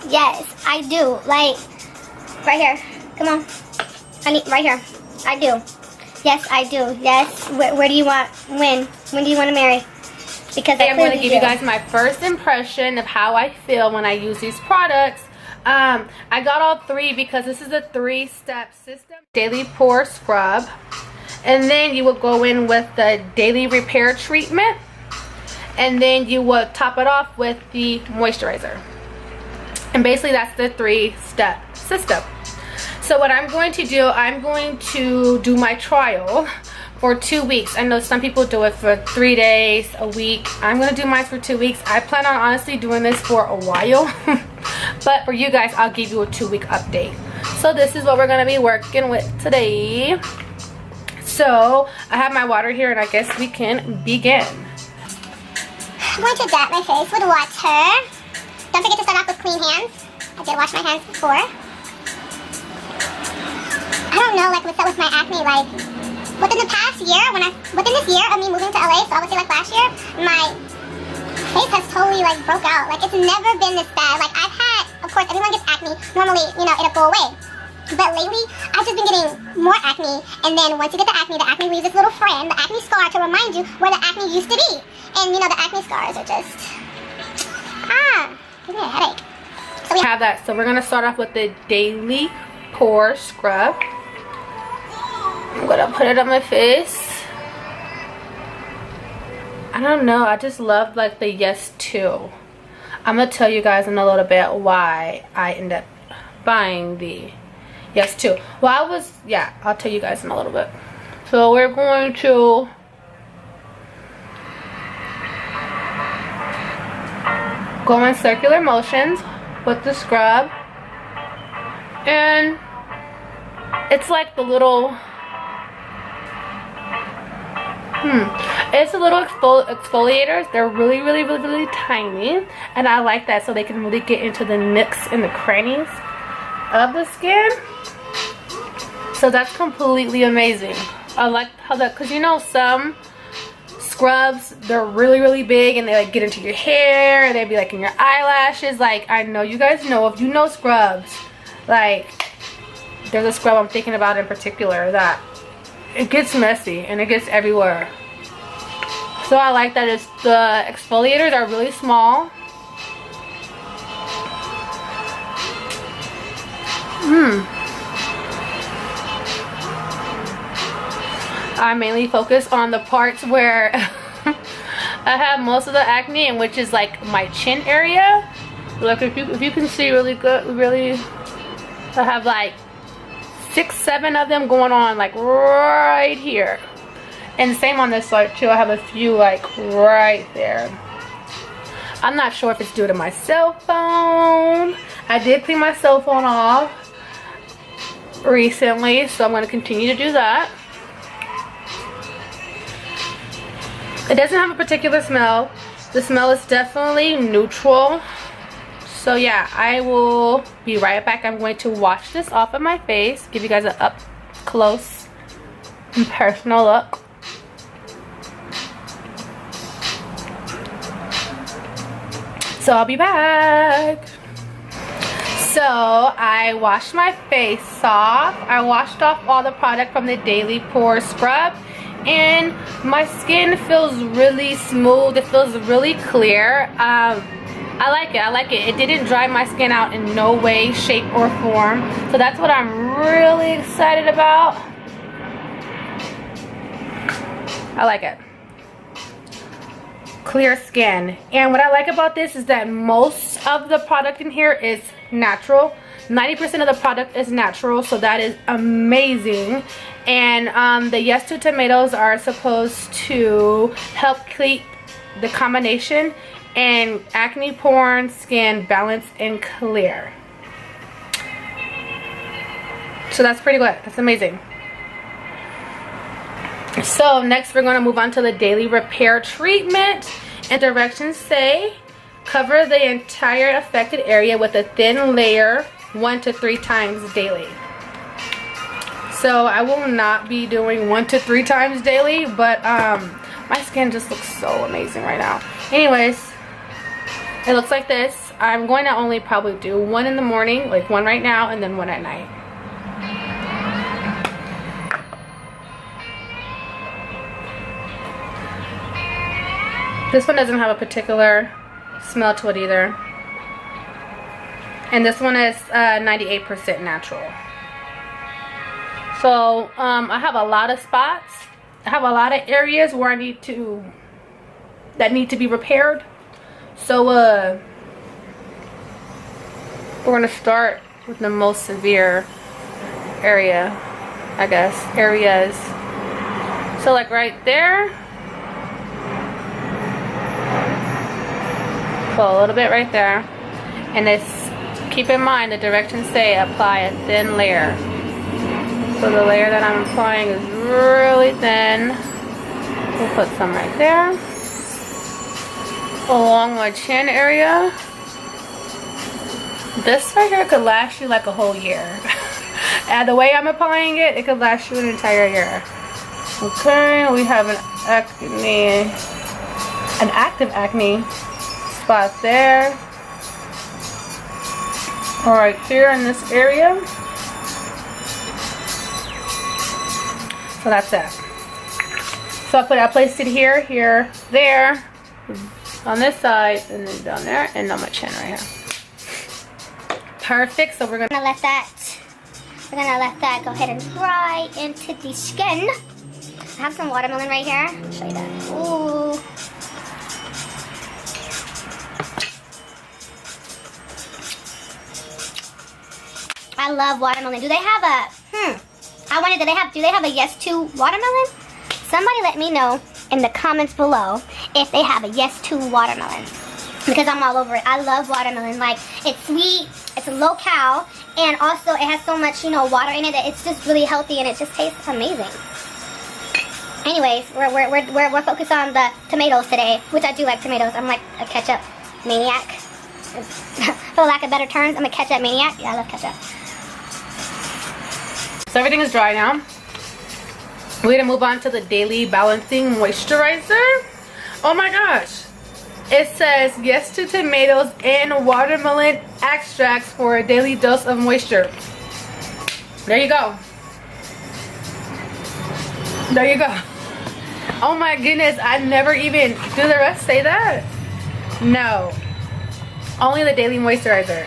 Yes, I do. Like, right here. Come on. Honey, right here. I do. Yes, I do. Yes. Where do you want, when? When do you want to marry? Because I'm going to give you guys my first impression of how I feel when I use these products. I got all three because this is a 3-step system. Daily Pore Scrub. And then you will go in with the Daily Repair Treatment. And then you will top it off with the moisturizer. And basically that's the 3-step system. So what I'm going to do, I'm going to do my trial for 2 weeks. I know some people do it for 3 days, a week. I'm going to do mine for 2 weeks. I plan on honestly doing this for a while. But for you guys, I'll give you a 2-week update. So this is what we're going to be working with today. So I have my water here and I guess we can begin. I'm going to dab my face with water. Don't forget to start off with clean hands. I did wash my hands before. I don't know, like what's up with my acne, like within the past year, within this year of me moving to LA, so I would say like last year, my face has totally like broke out. Like it's never been this bad. Like I've had, of course, everyone gets acne. Normally, you know, it'll go away. But lately, I've just been getting more acne. And then once you get the acne leaves this little friend, the acne scar, to remind you where the acne used to be. And you know, the acne scars are just, give me a headache. So we have that. So we're going to start off with the Daily Pore Scrub. I'm going to put it on my face. I don't know. I just love like the Yes To. I'm going to tell you guys in a little bit why I ended up buying the Yes To. Well, I'll tell you guys in a little bit. So we're going to go in circular motions with the scrub. And it's like the little it's a little exfoliators. They're really tiny, and I like that, so they can really get into the nooks and the crannies of the skin. So that's completely amazing. I like how that, because you know some scrubs, they're really big and they like get into your hair and they be like in your eyelashes. Like I know you guys know, if you know scrubs, like there's a scrub I'm thinking about in particular that it gets messy and it gets everywhere. So I like that the exfoliators are really small. I mainly focus on the parts where I have most of the acne, and which is like my chin area. Like if you can see really good, I have like 6-7 of them going on like right here, and same on this side too. I have a few like right there. I'm not sure if it's due to my cell phone. I did clean my cell phone off recently, so I'm going to continue to do that. It doesn't have a particular smell. The smell is definitely neutral. So yeah, I will be right back. I'm going to wash this off of my face, give you guys an up close and personal look. So I'll be back. So I washed my face off. I washed off all the product from the Daily Pore Scrub, and my skin feels really smooth. It feels really clear. I like it. It didn't dry my skin out in no way, shape, or form. So that's what I'm really excited about. I like it. Clear skin. And what I like about this is that most of the product in here is natural. 90% of the product is natural, so that is amazing. And the Yes To tomatoes are supposed to help keep the combination and acne prone skin balanced and clear. So that's pretty good. That's amazing. So next we're going to move on to the Daily Repair Treatment. And directions say cover the entire affected area with a thin layer 1 to 3 times daily. So I will not be doing 1 to 3 times daily, but my skin just looks so amazing right now. Anyways, it looks like this. I'm going to only probably do one in the morning, like one right now, and then one at night. This one doesn't have a particular smell to it either. And this one is 98% natural. So I have a lot of spots. I have a lot of areas where that need to be repaired. So we're gonna start with the most severe area, I guess, areas. So like right there. So a little bit right there. And it's, keep in mind the directions say apply a thin layer. So the layer that I'm applying is really thin. We'll put some right there. Along my chin area. This right here could last you like a whole year. And the way I'm applying it, it could last you an entire year. Okay, we have an active acne spot there. Alright, here in this area. So that's it. So I placed it here, here, there, on this side, and then down there, and on my chin right here. Perfect. So we're gonna let that go ahead and dry into the skin. I have some watermelon right here. I'll show you that. Ooh. I love watermelon. Do they have a do they have a Yes To watermelon? Somebody let me know in the comments below if they have a Yes To watermelon, because I'm all over it. I love watermelon. Like, it's sweet, it's low cal, and also it has so much, you know, water in it that it's just really healthy and it just tastes amazing. Anyways, we're focused on the tomatoes today, which I do like tomatoes. I'm like a ketchup maniac. For lack of better terms, I'm a ketchup maniac. Yeah, I love ketchup. So everything is dry now. We're gonna move on to the Daily Balancing Moisturizer. Oh my gosh. It says yes to tomatoes and watermelon extracts for a daily dose of moisture. There you go. There you go. Oh my goodness, I never even, do the rest say that? No. Only the Daily Moisturizer.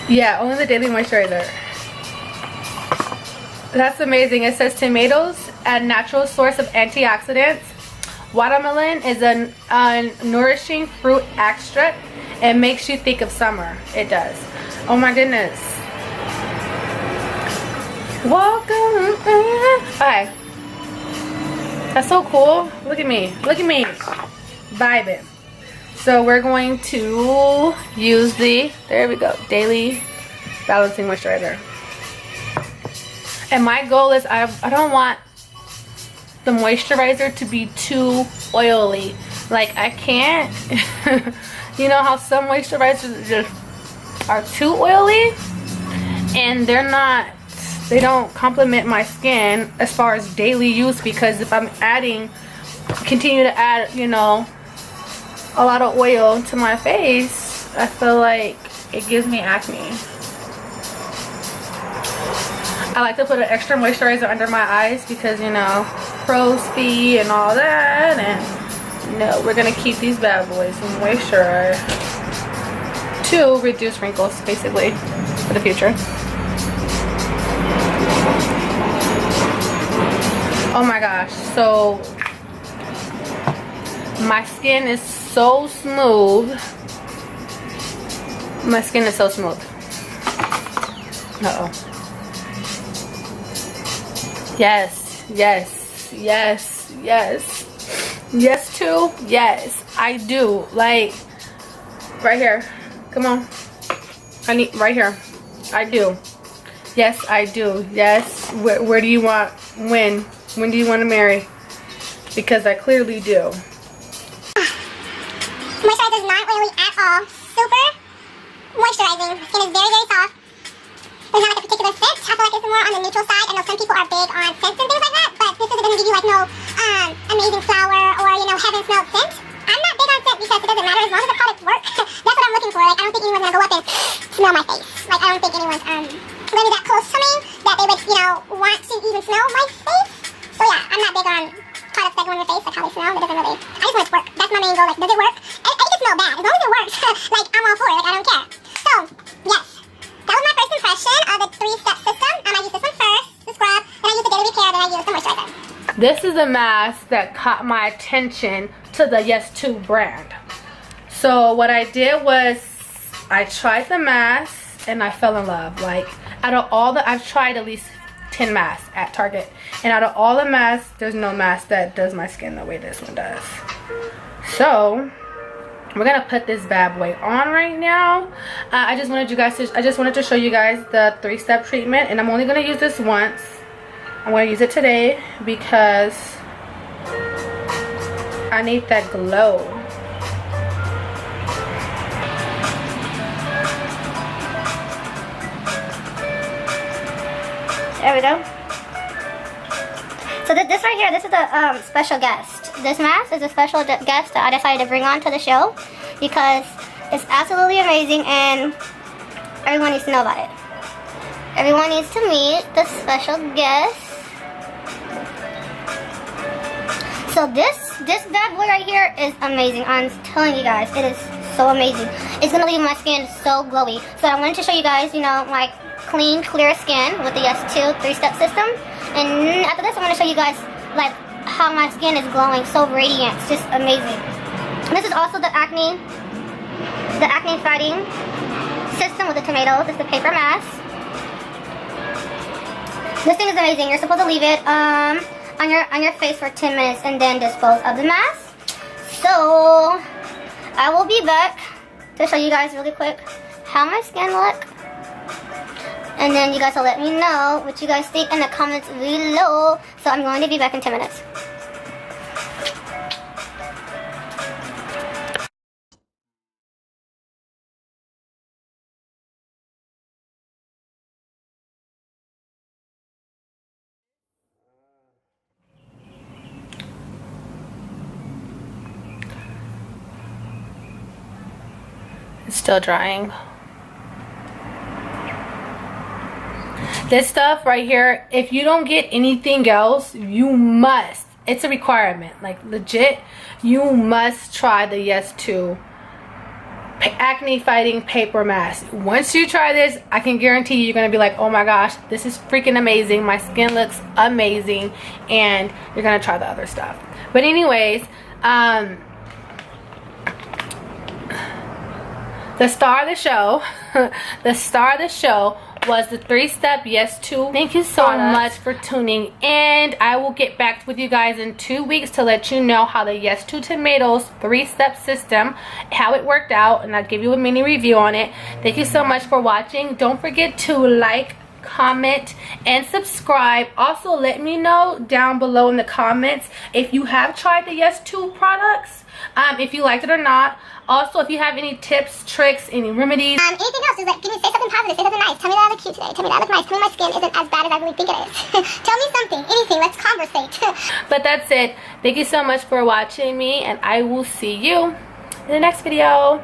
Yeah, only the Daily Moisturizer. That's amazing. It says tomatoes, a natural source of antioxidants. Watermelon is a nourishing fruit extract. It makes you think of summer. It does. Oh my goodness. Welcome. Hi. That's so cool. Look at me. Look at me. Vibing. So we're going to use the, there we go, Daily Balancing Moisturizer. And my goal is I don't want the moisturizer to be too oily. Like, I can't, you know how some moisturizers just are too oily? And they don't complement my skin as far as daily use, because if I'm continue to add, you know, a lot of oil to my face, I feel like it gives me acne. I like to put an extra moisturizer under my eyes because, you know, crow's feet and all that. And no, we're gonna keep these bad boys moisturized to reduce wrinkles, basically, for the future. Oh my gosh, so my skin is so smooth. My skin is so smooth. Uh-oh. Yes, yes, yes, yes. Yes to? Yes, I do. Like, right here. Come on. I need, right here. I do. Yes, I do. Yes. Where do you want, when? When do you want to marry? Because I clearly do. Moisturizer is not oily at all. Super moisturizing. Skin is very, very soft. Doesn't have like a particular scent. I feel like it's more on the neutral side. I know some people are big on scents and things like that, but this isn't going to give you like no amazing flower or, you know, heaven smelled scent. I'm not big on scent because it doesn't matter as long as the products work. That's what I'm looking for. Like, I don't think anyone's gonna go up and smell my face. Like, I don't think anyone's gonna be that close to me that they would, you know, want to even smell my face. So yeah, I'm not big on products that go on your face, like how they smell. It doesn't really. I just want it to work. That's my main goal. Like, does it work? It can smell bad. As long as it works, like, I'm all for it. Like, I don't care. So yes, that was my first impression of the 3-step system. I used this one first, the scrub, then I used the daily repair, then I used the moisturizer. This is a mask that caught my attention to the Yes To brand. So what I did was I tried the mask and I fell in love. Like, out of all the, I've tried at least 10 masks at Target, and out of all the masks, there's no mask that does my skin the way this one does. So we're gonna put this bad boy on right now. I just wanted to show you guys the 3-step treatment, and I'm only gonna use this once. I'm gonna use it today because I need that glow. There we go. So this right here, this is a special guest. This mask is a special guest that I decided to bring on to the show because it's absolutely amazing and everyone needs to know about it. Everyone needs to meet the special guest. So this bad boy right here is amazing. I'm telling you guys, it is so amazing. It's gonna leave my skin so glowy. So I wanted to show you guys, you know, my clean, clear skin with the Yes To 3-step system. And after this, I'm gonna show you guys like how my skin is glowing, so radiant. It's just amazing. This is also the acne fighting system with the tomatoes. It's the paper mask. This thing is amazing. You're supposed to leave it on your face for 10 minutes and then dispose of the mask. So I will be back to show you guys really quick how my skin look, and then you guys will let me know what you guys think in the comments below. So I'm going to be back in 10 minutes. It's still drying. This stuff right here, if you don't get anything else, you must, it's a requirement, like legit, you must try the Yes To acne fighting paper mask. Once you try this, I can guarantee you're gonna be like, oh my gosh, this is freaking amazing, my skin looks amazing, and you're gonna try the other stuff. But anyways, the star of the show was the 3-step Yes To. Thank you so much for tuning in. I will get back with you guys in 2 weeks to let you know how the Yes To tomatoes 3-step system, how it worked out, and I'll give you a mini review on it. Thank you so much for watching. Don't forget to like, comment, and subscribe. Also, let me know down below in the comments if you have tried the Yes To products, if you liked it or not. Also, if you have any tips, tricks, any remedies, anything else, just like, say something positive, say something nice. Tell me that I look cute today. Tell me that I look nice. Tell me my skin isn't as bad as I really think it is. Tell me something, anything. Let's conversate. But that's it. Thank you so much for watching me, and I will see you in the next video.